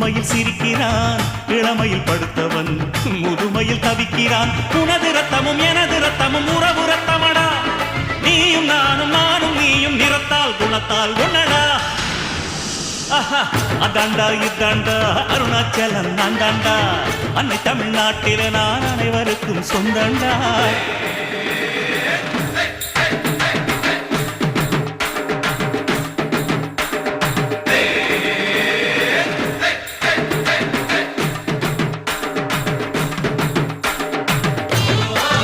புதுமையில் சிரிக்கிறான், இளமையில் படுத்தவன் முதுமையில் தவிக்கிறான். உனது ரத்தமும் எனது ரத்தமும் உறவு ரத்தமடா, நீயும் நானும் நானும் நீயும் நிறத்தால் குணத்தால் ஒன்னடா. அதாண்டா இதாண்டா அருணாச்சலம் நான் தாண்டா, அன்னை தமிழ்நாட்டில நான் அனைவருக்கும் சொந்தண்டா.